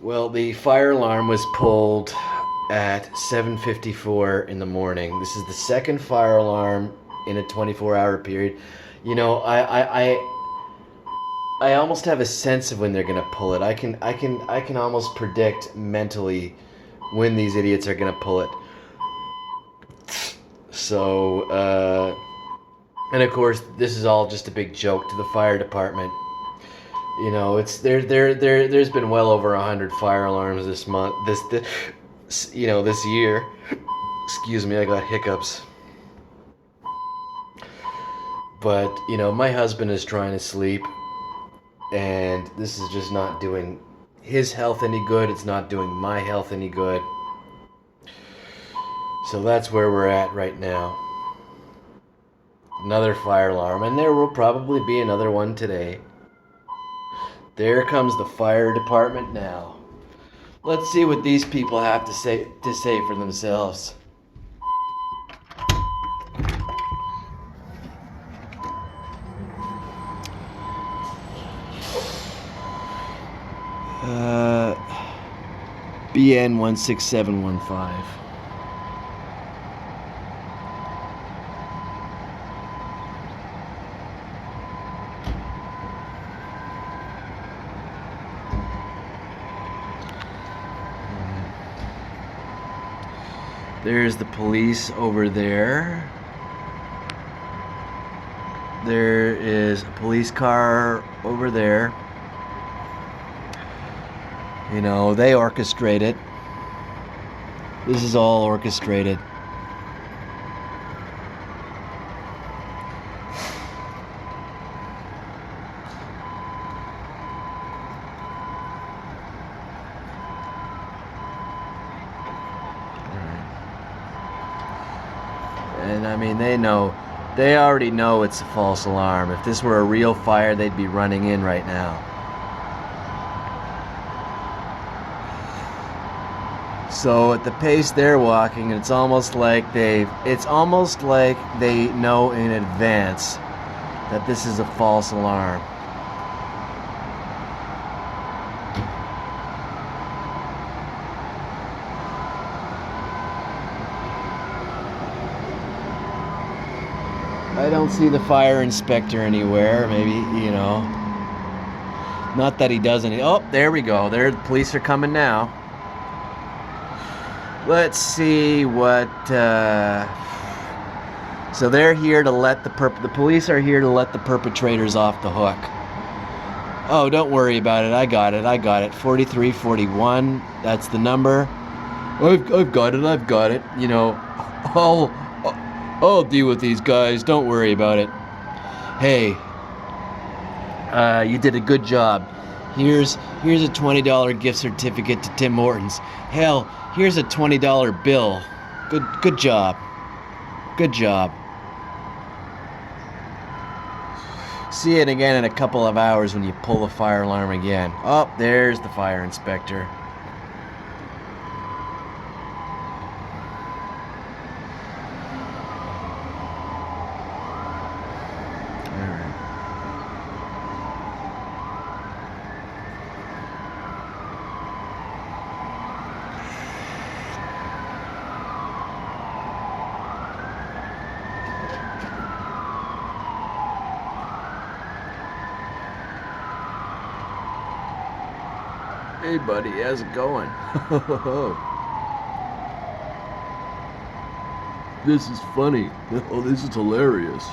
Well, the fire alarm was pulled at 7:54 in the morning. This is the second fire alarm in a 24-hour period. You know, I almost have a sense of when they're gonna pull it. I can almost predict mentally when these idiots are gonna pull it. So, and of course, this is all just a big joke to the fire department. You know, there's been well over 100 fire alarms this month, this year. Excuse me, I got hiccups. But, you know, my husband is trying to sleep, and this is just not doing his health any good. It's not doing my health any good. So that's where we're at right now. Another fire alarm, and there will probably be another one today. There comes the fire department now. Let's see what these people have to say for themselves. BN 16715. There's the police over there. There is a police car over there. You know, they orchestrate it. This is all orchestrated. And I mean, they already know it's a false alarm. If this were a real fire, they'd be running in right now. So at the pace they're walking, it's almost like they know in advance that this is a false alarm. I don't see the fire inspector anywhere. Maybe, you know, not that he doesn't. Oh, there we go. There, the police are coming now. Let's see what. So they're here to let the police are here to let the perpetrators off the hook. Oh, don't worry about it. I got it. 4341. That's the number. I've got it. You know, I'll deal with these guys. Don't worry about it. Hey, you did a good job. Here's a $20 gift certificate to Tim Hortons. Hell, here's a $20 bill. Good job. Good job. See it again in a couple of hours when you pull the fire alarm again. Oh, there's the fire inspector. Hey buddy, how's it going? This is funny. Oh, this is hilarious.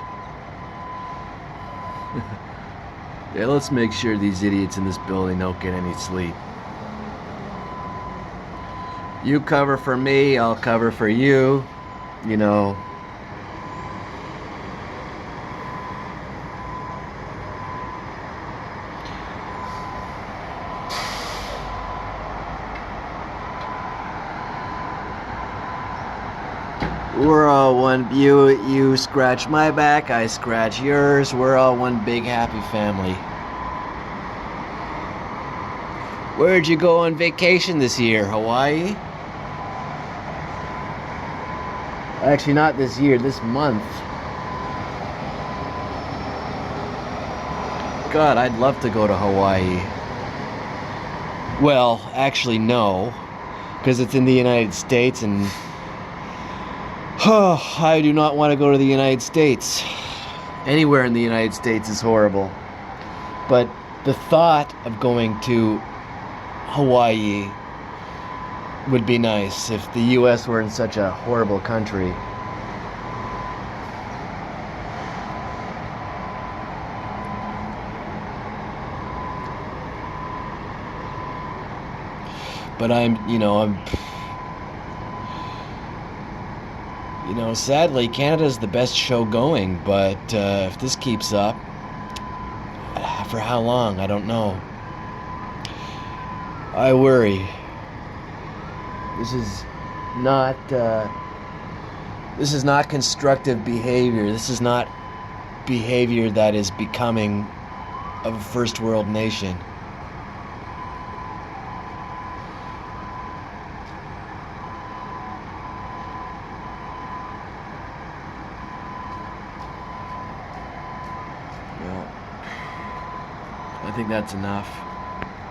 Yeah, let's make sure these idiots in this building don't get any sleep. You cover for me, I'll cover for you. You know. We're all one. You scratch my back, I scratch yours. We're all one big happy family. Where'd you go on vacation this year? Hawaii? Actually, not this year, this month. God, I'd love to go to Hawaii. Well, actually, no, because it's in the United States, and I do not want to go to the United States. Anywhere in the United States is horrible. But the thought of going to Hawaii would be nice if the U.S. were in such a horrible country. But sadly, Canada's the best show going, but if this keeps up, for how long, I don't know. I worry. This is not constructive behavior. This is not behavior that is becoming of a first world nation. Well, I think that's enough.